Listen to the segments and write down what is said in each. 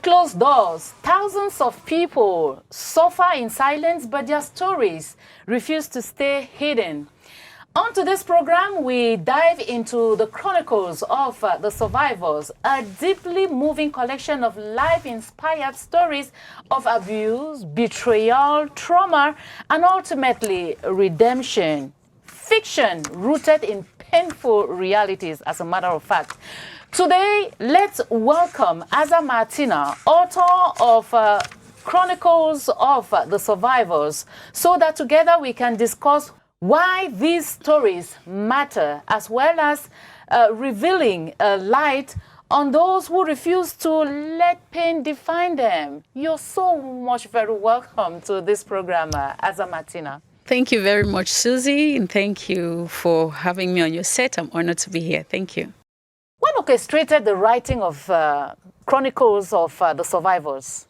closed doors, thousands of people suffer in silence, but their stories refuse to stay hidden. On today's program, we dive into the Chronicles of the Survivors, a deeply moving collection of life-inspired stories of abuse, betrayal, trauma, and ultimately redemption. Fiction rooted in painful realities, as a matter of fact. Today, let's welcome AZAAH Martina, author of Chronicles of the Survivors, so that together we can discuss why these stories matter, as well as revealing a light on those who refuse to let pain define them. You're so much very welcome to this program, AZAAH Martina. Thank you very much, Susie, and thank you for having me on your set. I'm honored to be here. Thank you. What orchestrated the writing of Chronicles of the Survivors?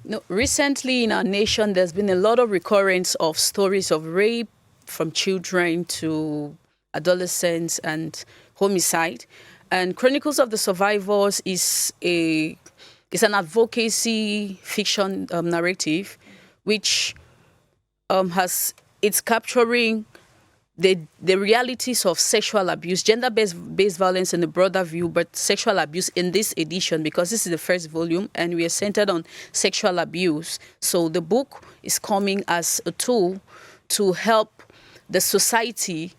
No, recently in our nation, there's been a lot of recurrence of stories of rape, from children to adolescents and homicide. And Chronicles of the Survivors is an advocacy fiction narrative, which it's capturing the realities of sexual abuse, gender-based violence in the broader view, but sexual abuse in this edition, because this is the first volume and we are centered on sexual abuse. So the book is coming as a tool to help the society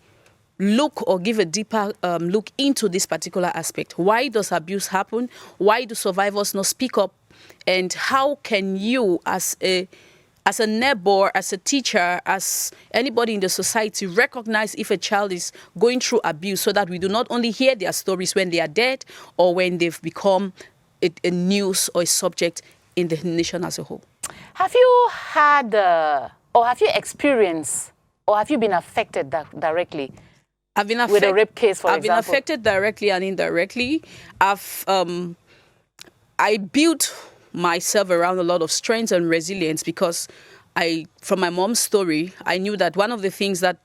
look or give a deeper look into this particular aspect. Why does abuse happen? Why do survivors not speak up? And how can you, as a neighbor, as a teacher, as anybody in the society, recognize if a child is going through abuse, so that we do not only hear their stories when they are dead or when they've become a news or a subject in the nation as a whole? Have you had or have you experienced or have you been affected directly with a rape case, for example? I've been affected directly and indirectly. I built myself around a lot of strength and resilience because from my mom's story, I knew that one of the things that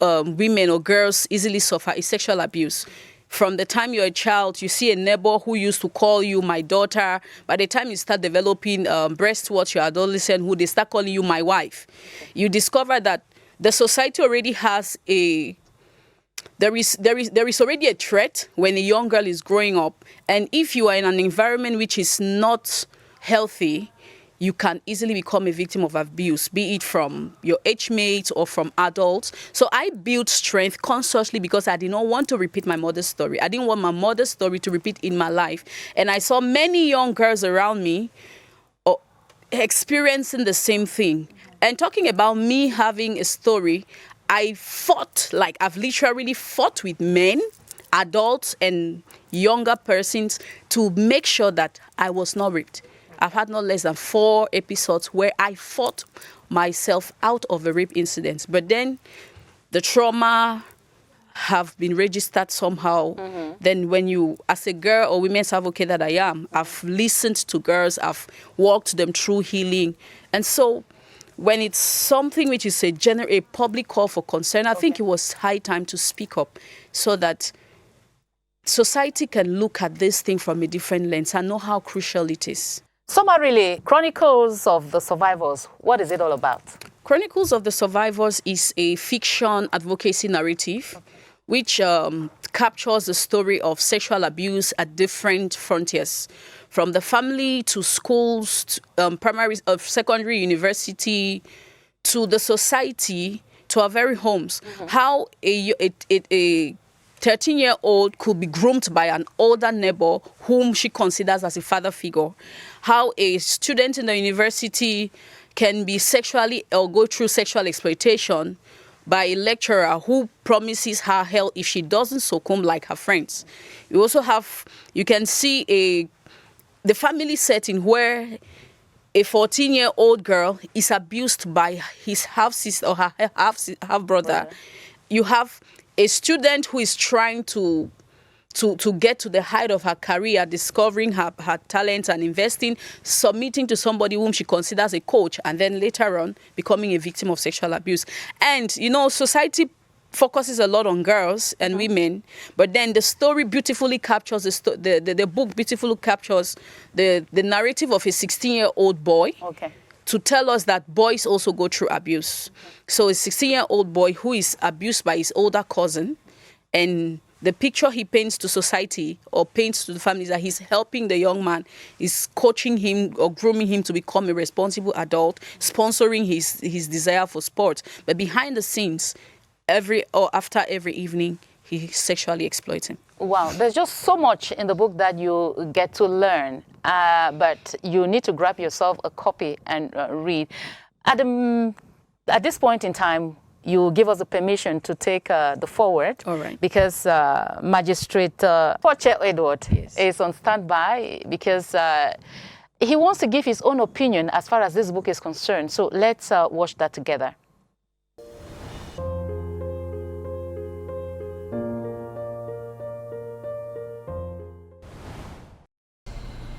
women or girls easily suffer is sexual abuse. From the time you're a child, you see a neighbor who used to call you my daughter. By the time you start developing breast towards your adolescenthood, they start calling you my wife. You discover that the society already has there is already a threat when a young girl is growing up. And if you are in an environment which is not healthy, you can easily become a victim of abuse, be it from your age mates or from adults. So I built strength consciously because I did not want to repeat my mother's story. I didn't want my mother's story to repeat in my life. And I saw many young girls around me experiencing the same thing. And talking about me having a story, I fought, like I've literally fought with men, adults and younger persons to make sure that I was not raped. I've had no less than 4 episodes where I fought myself out of a rape incident. But then the trauma have been registered somehow. Mm-hmm. Then when you, as a girl or women's advocate that I am, I've listened to girls, I've walked them through healing. And so when it's something which is a public call for concern, I think it was high time to speak up so that society can look at this thing from a different lens and know how crucial it is. Summarily, Chronicles of the Survivors, what is it all about? Chronicles of the Survivors is a fiction advocacy narrative which captures the story of sexual abuse at different frontiers, from the family to schools, primary, secondary, university, to the society, to our very homes. Mm-hmm. How a 13-year-old could be groomed by an older neighbor whom she considers as a father figure. How a student in the university can be sexually or go through sexual exploitation by a lecturer who promises her hell if she doesn't succumb like her friends. You can see the family setting where a 14-year-old girl is abused by his half-sister or her half-brother. You have a student who is trying to get to the height of her career, discovering her talents and investing, submitting to somebody whom she considers a coach, and then later on becoming a victim of sexual abuse. And, society focuses a lot on girls and women, but then the story beautifully captures the book beautifully captures the narrative of a 16-year-old boy. Okay. To tell us that boys also go through abuse. So a 16-year-old boy who is abused by his older cousin, and the picture he paints to society or paints to the family is that he's helping the young man, is coaching him or grooming him to become a responsible adult, sponsoring his desire for sports. But behind the scenes, after every evening, he sexually exploits him. Wow, there's just so much in the book that you get to learn, but you need to grab yourself a copy and read. At this point in time, you give us the permission to take the forward. All right. Because Magistrate Poche Edward is on standby because he wants to give his own opinion as far as this book is concerned. So let's watch that together.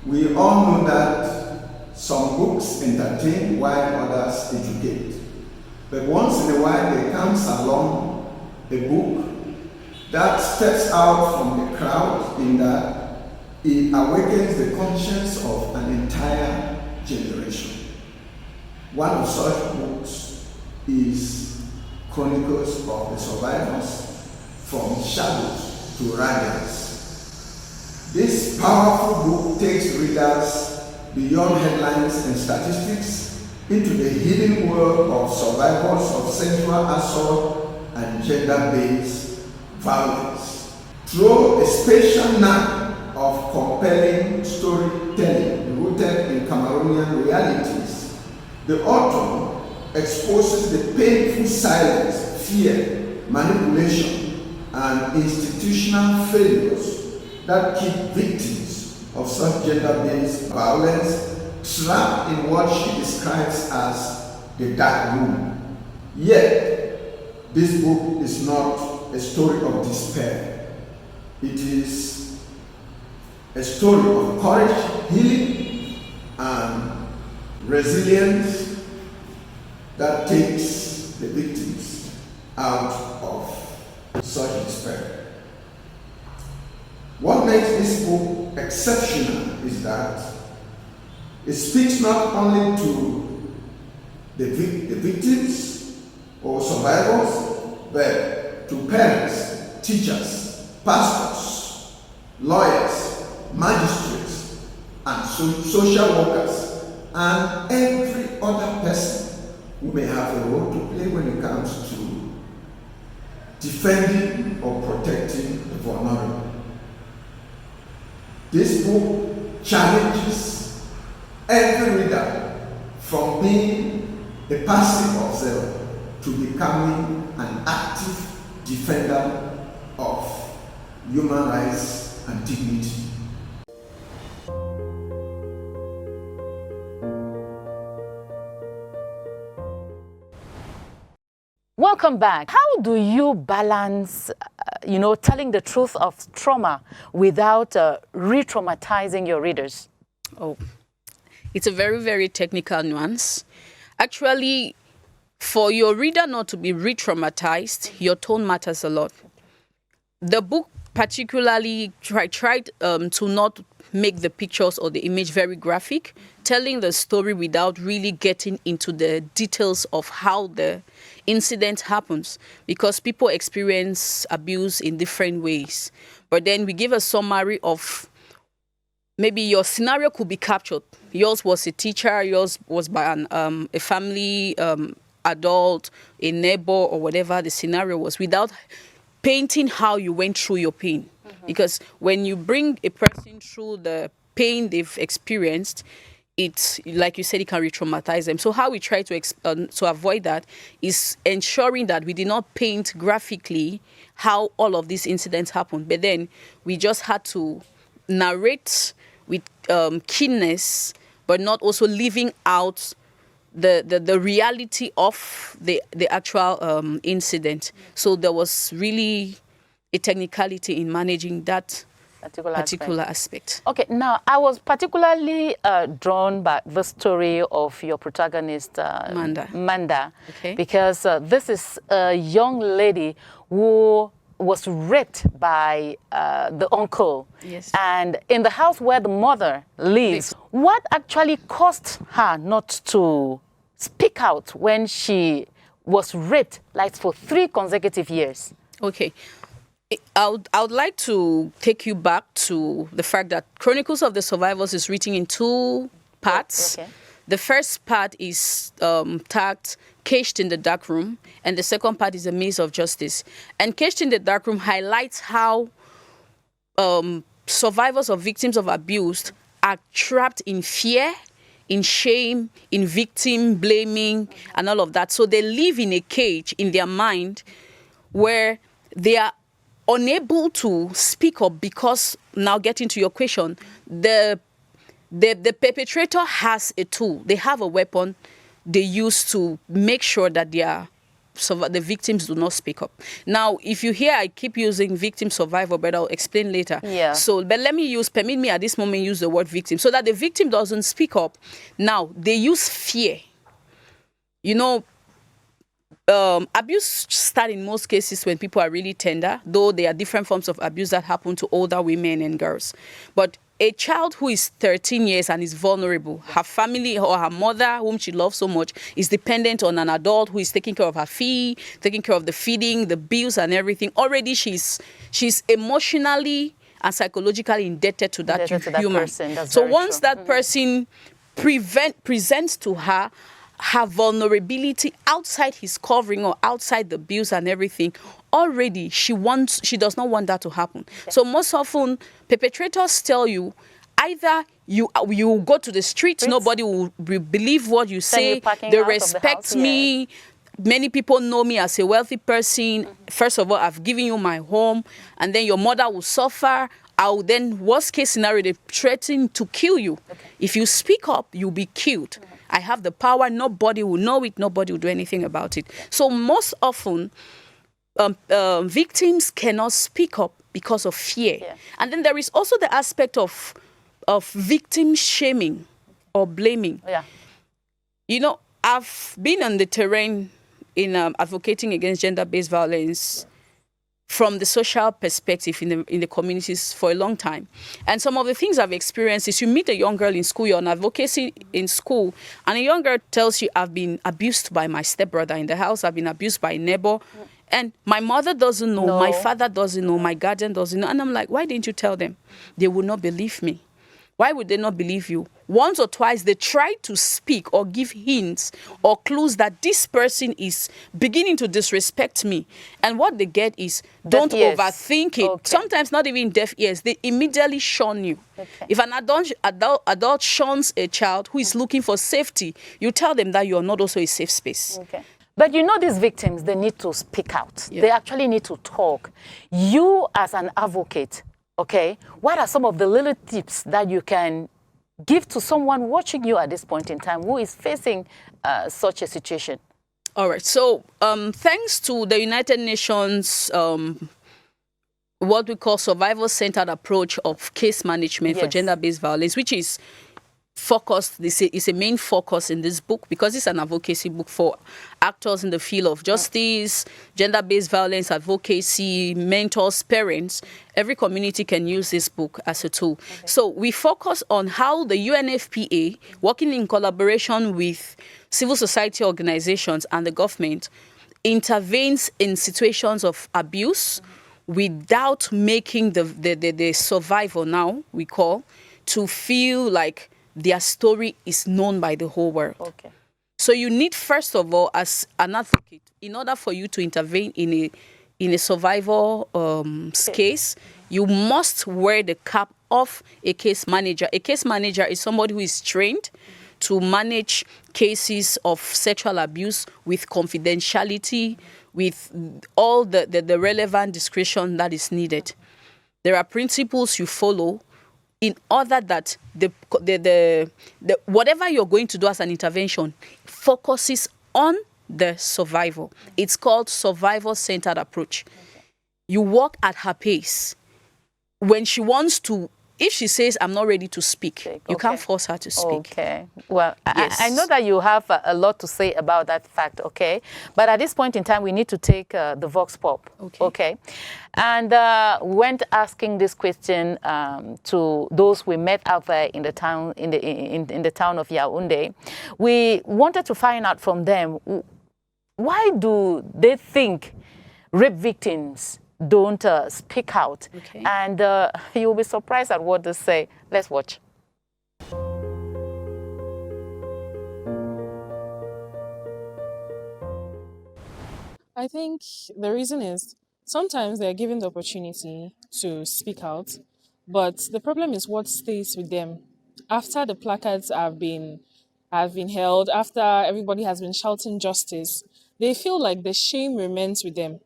We all know that some books entertain while others educate. But once in a while there comes along a book that steps out from the crowd in that it awakens the conscience of an entire generation. One of such books is Chronicles of the Survivors, From Shadows to Radiance. This powerful book takes readers beyond headlines and statistics into the hidden world of survivors of sexual assault and gender-based violence. Through a special knack of compelling storytelling rooted in Cameroonian realities, the author exposes the painful silence, fear, manipulation, and institutional failures that keep victims of such gender-based violence trapped in what she describes as the dark room. Yet, this book is not a story of despair. It is a story of courage, healing, and resilience that takes the victims out of such despair. What makes this book exceptional is that it speaks not only to the victims or survivors, but to parents, teachers, pastors, lawyers, magistrates, and social workers, and every other person who may have a role to play when it comes to defending or protecting the vulnerable. This book challenges every reader from being a passive observer to becoming an active defender of human rights and dignity. Welcome back. How do you balance, telling the truth of trauma without re-traumatizing your readers? Oh, it's a very, very technical nuance. Actually, for your reader not to be re-traumatized, your tone matters a lot. The book particularly tried to not make the pictures or the image very graphic, telling the story without really getting into the details of how the incident happens, because people experience abuse in different ways. But then we give a summary of maybe your scenario could be captured. Yours was a teacher, yours was by a family adult, a neighbor, or whatever the scenario was, without painting how you went through your pain. Mm-hmm. Because when you bring a person through the pain they've experienced, it's like you said, it can re-traumatize them. So how we try to avoid that is ensuring that we did not paint graphically how all of these incidents happened, but then we just had to narrate with keenness, but not also leaving out the reality of the actual incident. So there was really a technicality in managing that particular aspect. Okay, now I was particularly drawn by the story of your protagonist, Manda, Okay. because this is a young lady who was raped by the uncle. Yes. And in the house where the mother lives, what actually caused her not to speak out when she was raped, like for 3 consecutive years? Okay. I would like to take you back to the fact that Chronicles of the Survivors is written in 2 parts. Okay. The first part is tagged Caged in the Dark Room, and the second part is A Maze of Justice. And Caged in the Dark Room highlights how survivors or victims of abuse are trapped in fear, in shame, in victim blaming, and all of that. So they live in a cage in their mind where they are unable to speak up because, now getting to your question, the perpetrator has a tool. They have a weapon they use to make sure that the victims do not speak up. Now, if you hear I keep using victim survivor, but I'll explain later. Yeah. So, but permit me at this moment use the word victim so that the victim doesn't speak up. Now, they use fear. You know, abuse starts in most cases when people are really tender, though there are different forms of abuse that happen to older women and girls. But a child who is 13 years and is vulnerable, her family or her mother, whom she loves so much, is dependent on an adult who is taking care of her taking care of the feeding, the bills and everything. Already she's emotionally and psychologically indebted to that human. So once that person presents to her vulnerability outside his covering or outside the bills and everything, already she does not want that to happen. Okay. So most often perpetrators tell you either you go to the streets, nobody will believe what you say, they respect me. Yes. Many people know me as a wealthy person. First of all, I've given you my home, and then your mother will suffer. Worst case scenario, they threaten to kill you. Okay. If you speak up, you'll be killed. I have the power. Nobody will know it. Nobody will do anything about it. So most often, victims cannot speak up because of fear. Yeah. And then there is also the aspect of victim shaming or blaming. Yeah. You know, I've been on the terrain in advocating against gender-based violence from the social perspective in the communities for a long time. And some of the things I've experienced is you meet a young girl in school, you're on advocacy in school, and a young girl tells you, I've been abused by my stepbrother in the house, I've been abused by a neighbor, and my mother doesn't know, my father doesn't know, my guardian doesn't know. And I'm like, why didn't you tell them? They will not believe me. Why would they not believe you? Once or twice, they try to speak or give hints or clues that this person is beginning to disrespect me. And what they get is, don't overthink it. Okay. Sometimes not even deaf ears. They immediately shun you. Okay. If an adult shuns a child who is looking for safety, you tell them that you are not also a safe space. Okay. But you know, these victims, they need to speak out. Yeah. They actually need to talk. You as an advocate, okay, what are some of the little tips that you can give to someone watching you at this point in time who is facing such a situation? All right. So thanks to the United Nations, what we call survival-centered approach of case management for gender-based violence, which is focused, is a main focus in this book because it's an advocacy book for actors in the field of justice, gender-based violence advocacy, mentors, parents. Every community can use this book as a tool. Okay. So we focus on how the UNFPA, working in collaboration with civil society organizations and the government, intervenes in situations of abuse without making the survivor, now we call, to feel like their story is known by the whole world. Okay. So you need, first of all, as an advocate, in order for you to intervene in a survivor case, you must wear the cap of a case manager. A case manager is somebody who is trained to manage cases of sexual abuse with confidentiality, with all the relevant discretion that is needed. There are principles you follow in order that the whatever you're going to do as an intervention focuses on the survivor. It's called survivor-centered approach. You walk at her pace. when she wants to, if she says, I'm not ready to speak, you Okay. can't force her to speak. Okay. Well, Yes. I know that you have a lot to say about that fact, okay? But at this point in time, we need to take the Vox Pop, okay? And we went asking this question to those we met out there in the town, in the town of Yaoundé. We wanted to find out from them, why do they think rape victims don't speak out? Okay. And you'll be surprised at what they say. Let's watch. I think the reason is sometimes they're given the opportunity to speak out, but the problem is what stays with them after the placards have been held, after everybody has been shouting justice. They feel like the shame remains with them.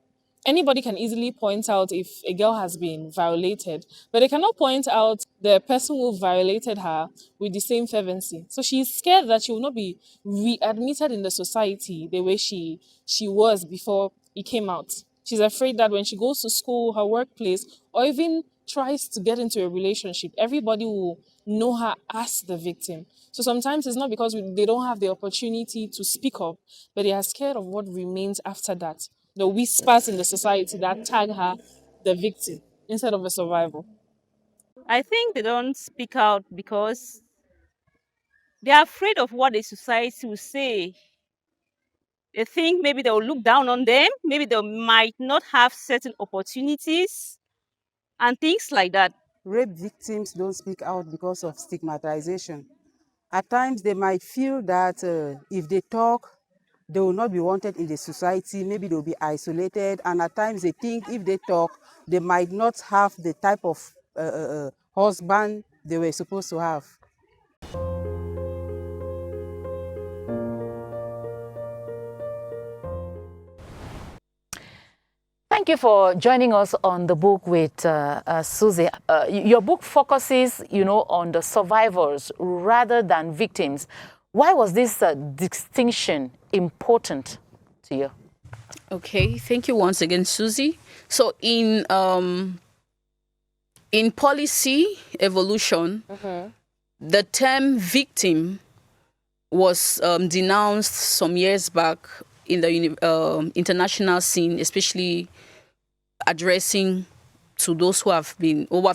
Anybody can easily point out if a girl has been violated, but they cannot point out the person who violated her with the same fervency. So she's scared that she will not be readmitted in the society the way she was before it came out. She's afraid that when she goes to school, her workplace, or even tries to get into a relationship, everybody will know her as the victim. So sometimes it's not because they don't have the opportunity to speak up, but they are scared of what remains after that. The whispers in the society that tag her the victim instead of a survivor. I think they don't speak out because they are afraid of what the society will say. They think maybe they will look down on them, maybe they might not have certain opportunities and things like that. Rape victims don't speak out because of stigmatization. At times, they might feel that if they talk, they will not be wanted in the society. Maybe they'll be isolated. And at times, they think if they talk, they might not have the type of husband they were supposed to have. Thank you for joining us on the book with Susie. Your book focuses, on the survivors rather than victims. Why was this distinction important to you? Okay, thank you once again, Susie. So in policy evolution, the term victim was denounced some years back in the international scene, especially addressing to those who have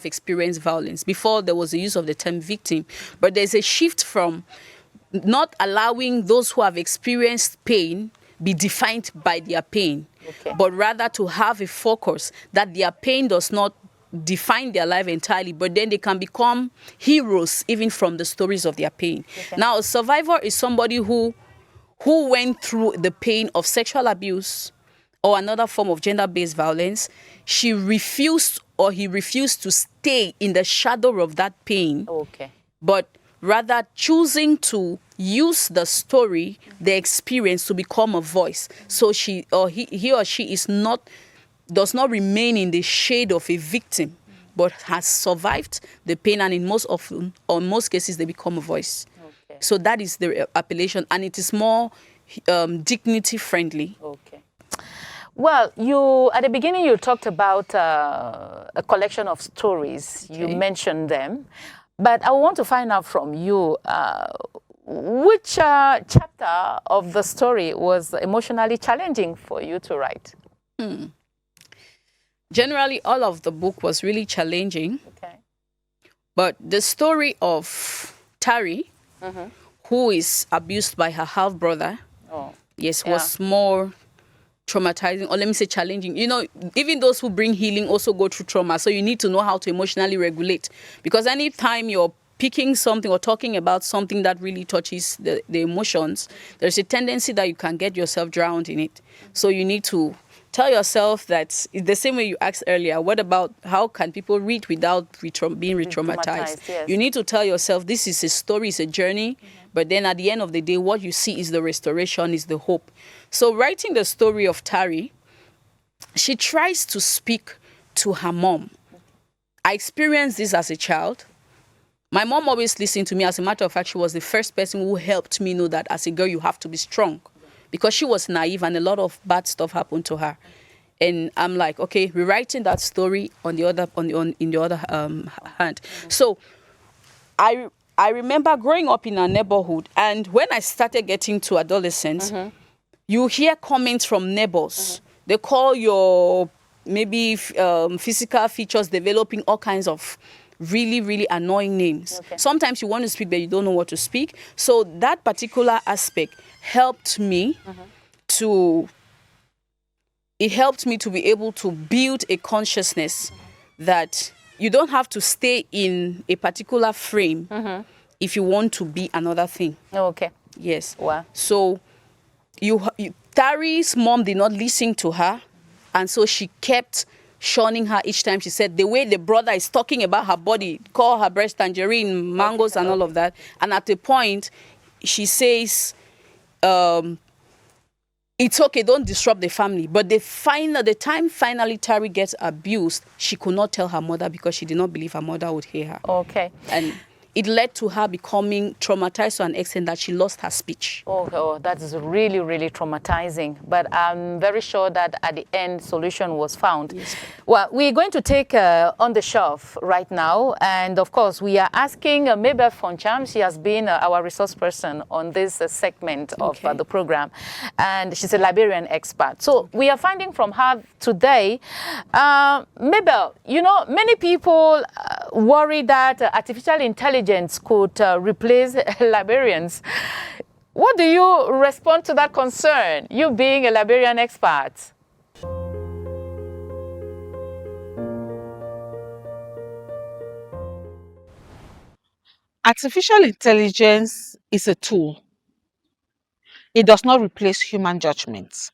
experienced violence. Before, there was the use of the term victim, but there's a shift from not allowing those who have experienced pain be defined by their pain, but rather to have a focus that their pain does not define their life entirely, but then they can become heroes even from the stories of their pain. Now, a survivor is somebody who went through the pain of sexual abuse or another form of gender-based violence. He refused to stay in the shadow of that pain, but rather choosing to use the story, the experience, to become a voice. So he or she does not remain in the shade of a victim, but has survived the pain, and in most cases, they become a voice. So that is the appellation, and it is more dignity friendly. Well, at the beginning, you talked about a collection of stories. You mentioned them, but I want to find out from you which chapter of the story was emotionally challenging for you to write. Generally, all of the book was really challenging. But the story of Tari, who is abused by her half-brother, was more traumatizing, or let me say challenging. Even those who bring healing also go through trauma, so you need to know how to emotionally regulate. Because anytime you're picking something or talking about something that really touches the emotions, there's a tendency that you can get yourself drowned in it. So you need to tell yourself that, the same way you asked earlier, what about how can people read without being re-traumatized? You need to tell yourself this is a story, it's a journey, but then at the end of the day, what you see is the restoration, is the hope. So writing the story of Tari, she tries to speak to her mom. I experienced this as a child. My mom always listened to me. As a matter of fact, she was the first person who helped me know that as a girl, you have to be strong, because she was naive and a lot of bad stuff happened to her. And I'm like, okay, rewriting that story on the other in the other hand. So I remember growing up in a neighborhood, and when I started getting to adolescence, you hear comments from neighbors. They call your maybe physical features developing all kinds of really, really annoying names. Okay. Sometimes you want to speak, but you don't know what to speak. So that particular aspect helped me it helped me to be able to build a consciousness that you don't have to stay in a particular frame if you want to be another thing. Okay. Yes. Wow. So Tari's mom did not listen to her, and so she kept shunning her each time she said the way the brother is talking about her body, call her breast tangerine, mangoes, and all of that. And at a point, she says, it's okay, don't disrupt the family. But the time finally Tari gets abused, she could not tell her mother because she did not believe her mother would hear her. Okay. And it led to her becoming traumatized to an extent that she lost her speech. Oh, that is really, really traumatizing. But I'm very sure that at the end, solution was found. Yes. Well, we're going to take On the Shelf right now. And of course, we are asking Mabel Foncham. She has been our resource person on this segment of the program. And she's a Liberian expert. So we are finding from her today, Mabel, you know, many people worry that artificial intelligence could replace Liberians. What do you respond to that concern, you being a Liberian expert? Artificial intelligence is a tool. It does not replace human judgment.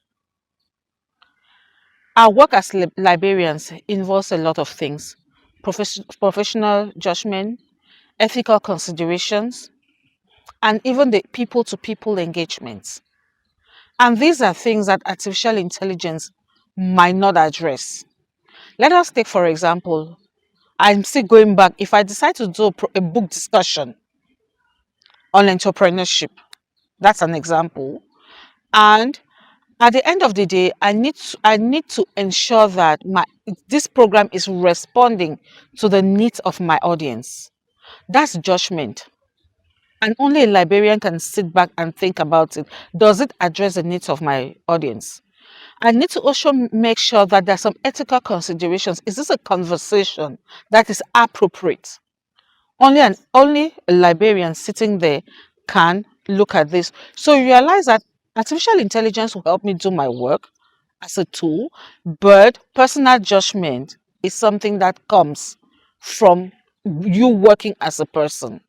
Our work as librarians involves a lot of things: professional judgment, ethical considerations, and even the people-to-people engagement. And these are things that artificial intelligence might not address. Let us take, for example, I'm still going back. If I decide to do a book discussion on entrepreneurship, that's an example. And at the end of the day, I need to ensure that this program is responding to the needs of my audience. That's judgment. And only a librarian can sit back and think about it. Does it address the needs of my audience? I need to also make sure that there's some ethical considerations. Is this a conversation that is appropriate? Only a librarian sitting there can look at this. So you realize that artificial intelligence will help me do my work as a tool, but personal judgment is something that comes from you working as a person.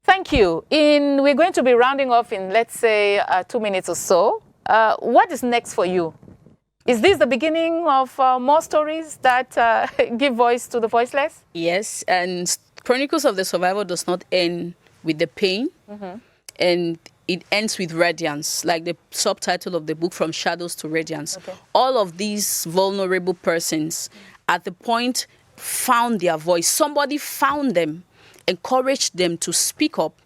Thank you. We're going to be rounding off in, let's say, 2 minutes or so. What is next for you? Is this the beginning of more stories that give voice to the voiceless? Yes, and Chronicles of the Survivor does not end with the pain, and it ends with radiance, like the subtitle of the book, From Shadows to Radiance. Okay. All of these vulnerable persons at the point found their voice. Somebody found them, encouraged them to speak up.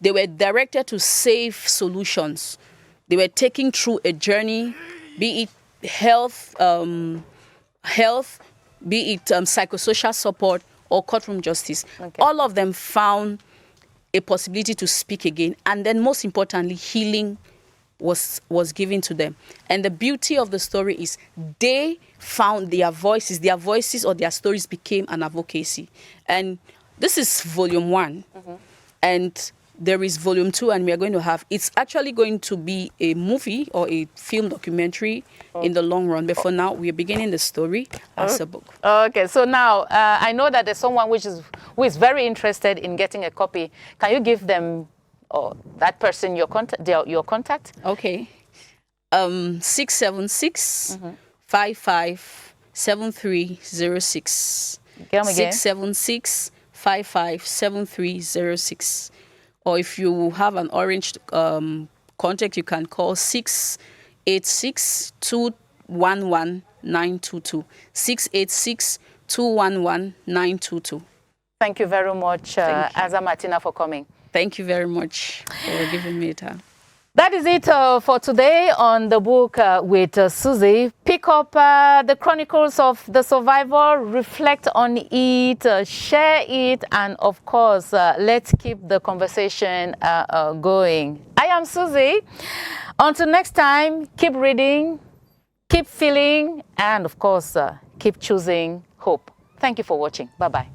They were directed to safe solutions. They were taken through a journey, be it health, be it psychosocial support or courtroom justice. Okay. All of them found a possibility to speak again. And then most importantly, healing was given to them. And the beauty of the story is they found their voices or their stories became an advocacy. And this is volume 1. And there is volume 2, and we are going to have, it's actually going to be a movie or a film documentary in the long run. But for now, we are beginning the story as a book. Okay, so now I know that there's someone who is very interested in getting a copy. Can you give them that person your contact? Okay. 676 55 7306. Come again. 676 55 7306. Or if you have an orange contact, you can call 686 211 922. 686 211 922. Thank you very much, AZAAH Martina, for coming. Thank you very much for giving me time. That is it for today on the book with Susie. Pick up the Chronicles of the Survivor, reflect on it, share it, and of course, let's keep the conversation going. I am Susie. Until next time, keep reading, keep feeling, and of course, keep choosing hope. Thank you for watching. Bye-bye.